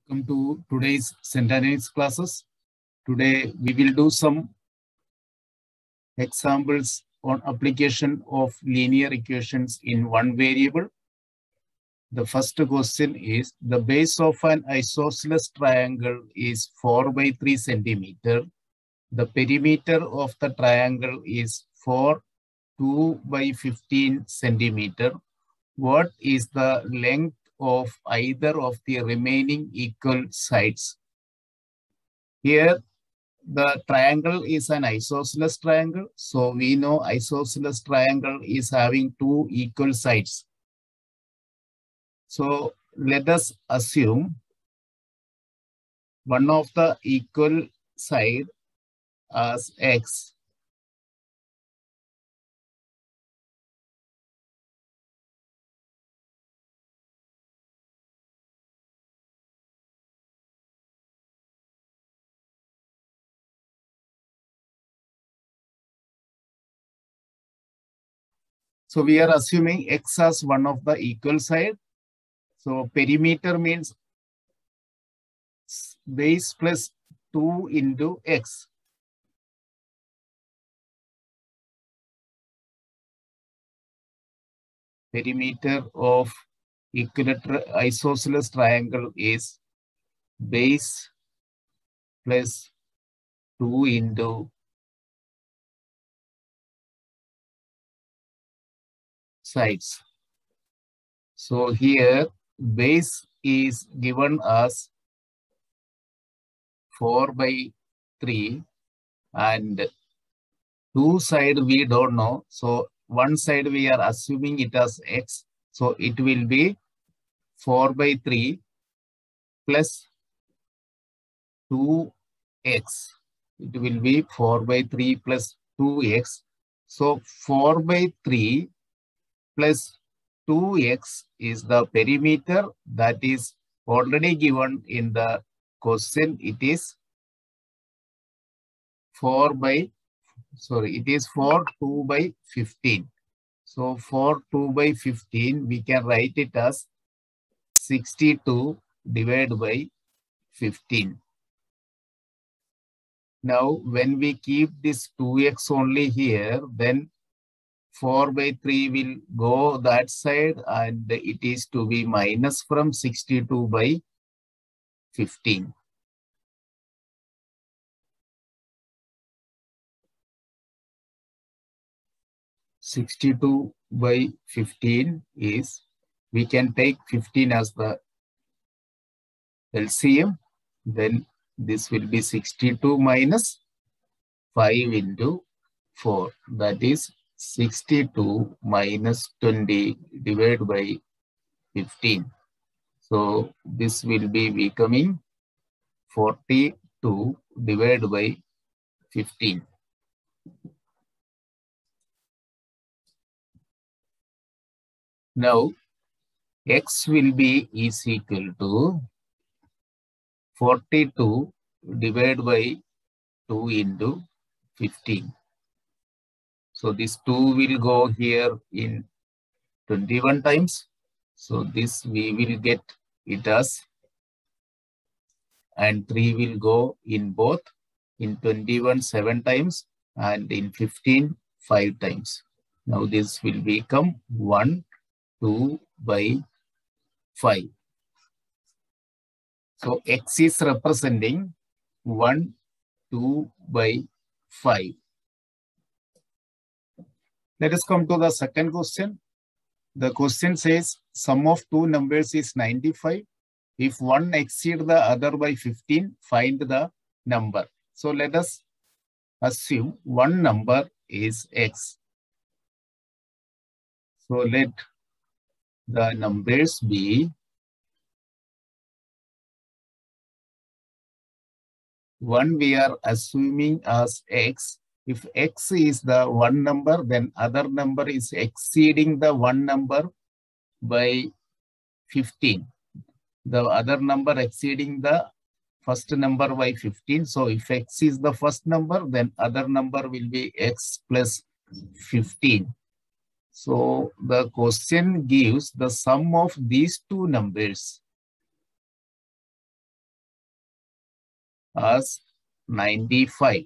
Welcome to today's Centennials classes. Today we will do some examples on application of linear equations in one variable. The first question is the base of an isosceles triangle is 4 by 3 centimeter. The perimeter of the triangle is 2 by 15 centimeter. What is the length of either of the remaining equal sides? Here, the triangle is an isosceles triangle. So we know isosceles triangle is having two equal sides. So let us assume one of the equal side as x. So we are assuming x as one of the equal side. So perimeter means base plus 2 into x. Perimeter of equilateral isosceles triangle is base plus 2 into sides. So here base is given as 4 by 3 and two side we don't know. So one side we are assuming it as x. So it will be 4 by 3 plus 2x. It will be 4 by 3 plus 2x. So 4 by 3 plus 2x is the perimeter that is already given in the question. It is 4 2 by 15. So 4 2 by 15, we can write it as 62 divided by 15. Now, when we keep this 2x only here, then 4 by 3 will go that side and it is to be minus from 62 by 15. (62 by 15 is, we can take 15 as the LCM, then this will be 62 minus 5 into 4, that is 62 minus 20 divided by 15. So this will be becoming 42 divided by 15. Now x will be is equal to 42 divided by 2 into 15. So this 2 will go here in 21 times. So this we will get it as, and 3 will go in both, in 21 7 times and in 15 5 times. Now this will become 1 2 by 5. So x is representing 1 2 by 5. Let us come to the second question. The question says sum of two numbers is 95. If one exceeds the other by 15, find the number. So let us assume one number is x. So let the numbers be 1 we are assuming as x. If x is the one number, then other number is exceeding the one number by 15. The other number exceeding the first number by 15. So if x is the first number, then other number will be x plus 15. So the question gives the sum of these two numbers. as 95.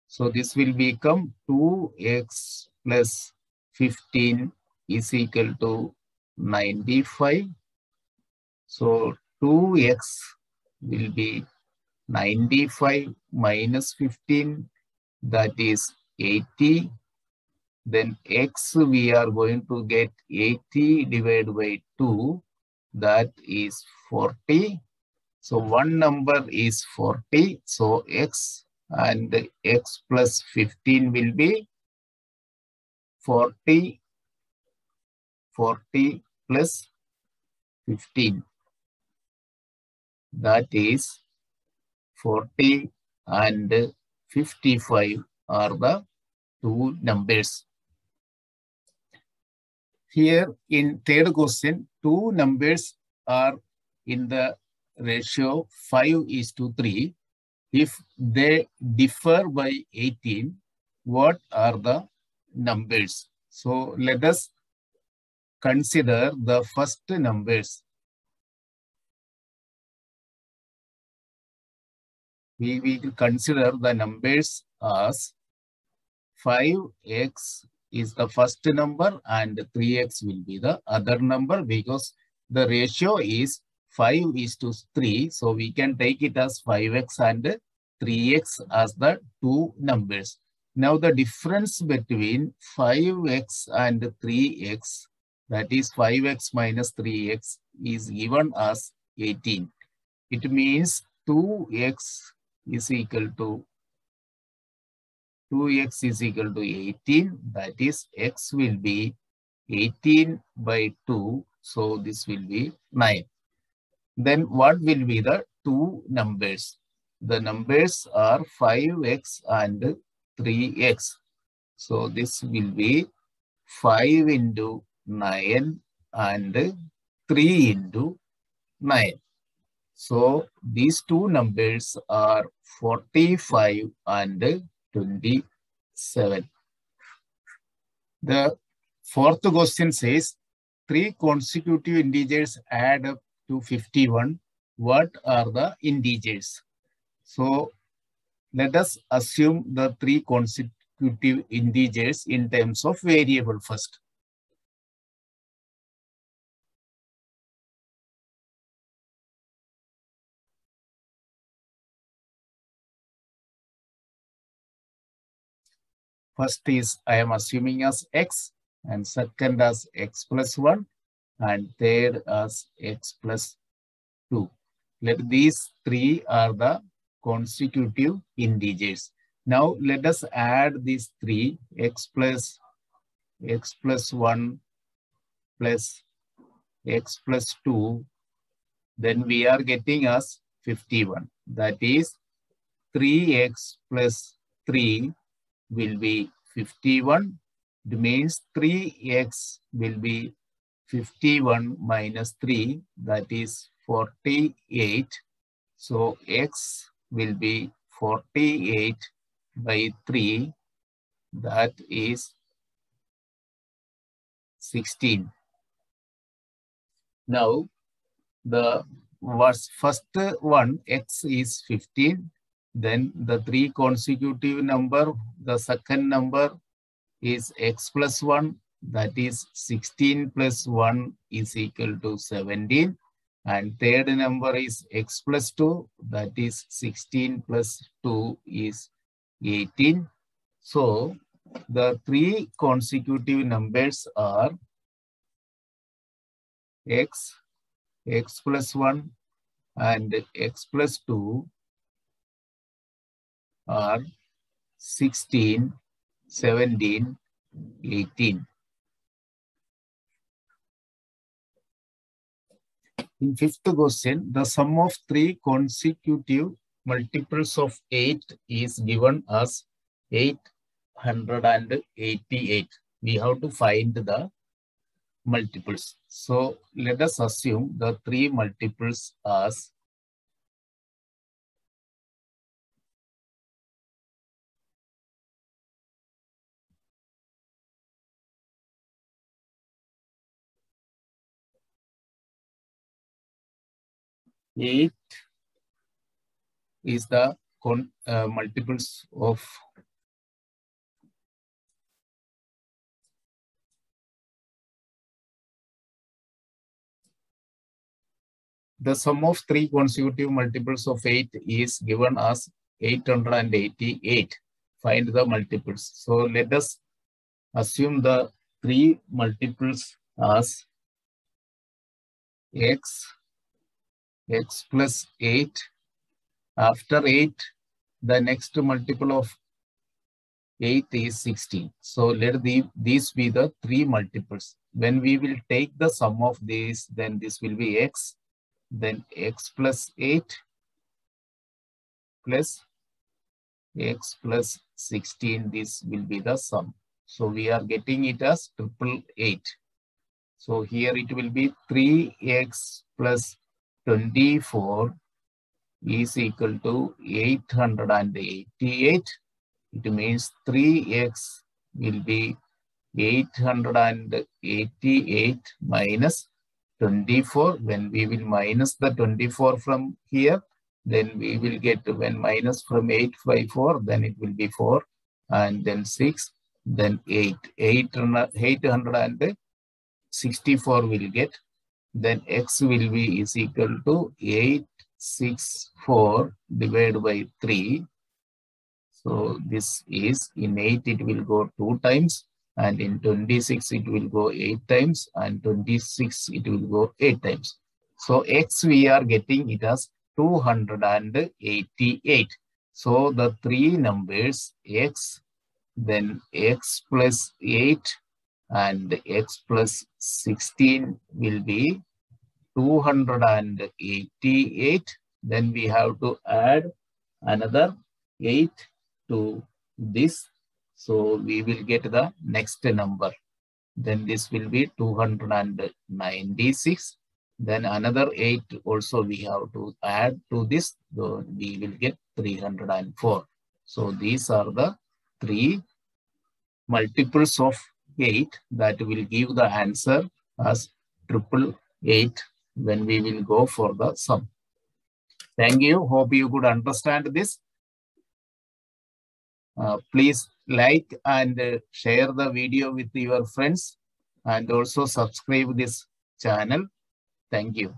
So this will become 2x plus 15 is equal to 95. So 2x will be 95 minus 15, that is 80. Then x we are going to get 80 divided by 2, that is 40. So one number is 40. So x and x plus 15 will be 40, 40 plus 15. That is 40 and 55 are the two numbers. Here in third question, two numbers are in the ratio 5:3. If they differ by 18, what are the numbers? So let us consider the first numbers. We will consider the numbers as 5x is the first number and 3x will be the other number, because the ratio is 5:3. So we can take it as 5x and 3x as the two numbers. Now the difference between 5x and 3x, that is 5x minus 3x, is given as 18. It means 2x is equal to 2x is equal to 18. That is, x will be 18 by 2. So this will be 9. Then what will be the two numbers? The numbers are 5x and 3x. So this will be 5 into 9 and 3 into 9. So these two numbers are 45 and 27. The fourth question says, three consecutive integers add up to 51. What are the integers? So let us assume the three consecutive integers in terms of variable first. First is I am assuming as x, and second as x plus 1, and third as x plus 2. Let these three are the consecutive integers. Now let us add these three, x plus 1 plus x plus 2. Then we are getting as 51. That is 3x plus 3 will be 51. It means 3x will be 51 minus 3, that is 48. So x will be 48 by 3, that is 16. Now the first one, x is 15. Then the three consecutive number, the second number is x plus 1, that is 16 plus 1 is equal to 17. And third number is x plus 2, that is 16 plus 2 is 18. So the three consecutive numbers are x, x plus 1 and x plus 2 are 16, 17, 18. In fifth question, the sum of three consecutive multiples of 8 is given as 888. We have to find the multiples. So let us assume the three multiples as 8, is the multiples of the sum of three consecutive multiples of 8 is given as 888. Find the multiples. So let us assume the three multiples as x plus 8. After 8, the next multiple of 8 is 16. So let these be the three multiples. When we will take the sum of these, then this will be x, then x plus 8 plus x plus 16. This will be the sum. So we are getting it as 888. So here it will be 3x plus 24 is equal to 888. It means 3x will be 888 minus 24. When we will minus the 24 from here, then we will get, when minus from 854, then it will be 4, and then 6, then 8. 864 will get. Then x will be is equal to 864 divided by 3. So this is, in 8 it will go 2 times, and in 26 it will go 8 times, and 26 it will go 8 times. So x we are getting it as 288. So the three numbers x, then x plus 8 and x plus 16 will be 288. Then we have to add another 8 to this. So we will get the next number. Then this will be 296. Then another 8 also we have to add to this. So we will get 304. So these are the three multiples of 8 that will give the answer as 888 when we will go for the sum. Thank you. Hope you could understand this. Please like and share the video with your friends, and also subscribe this channel. Thank you.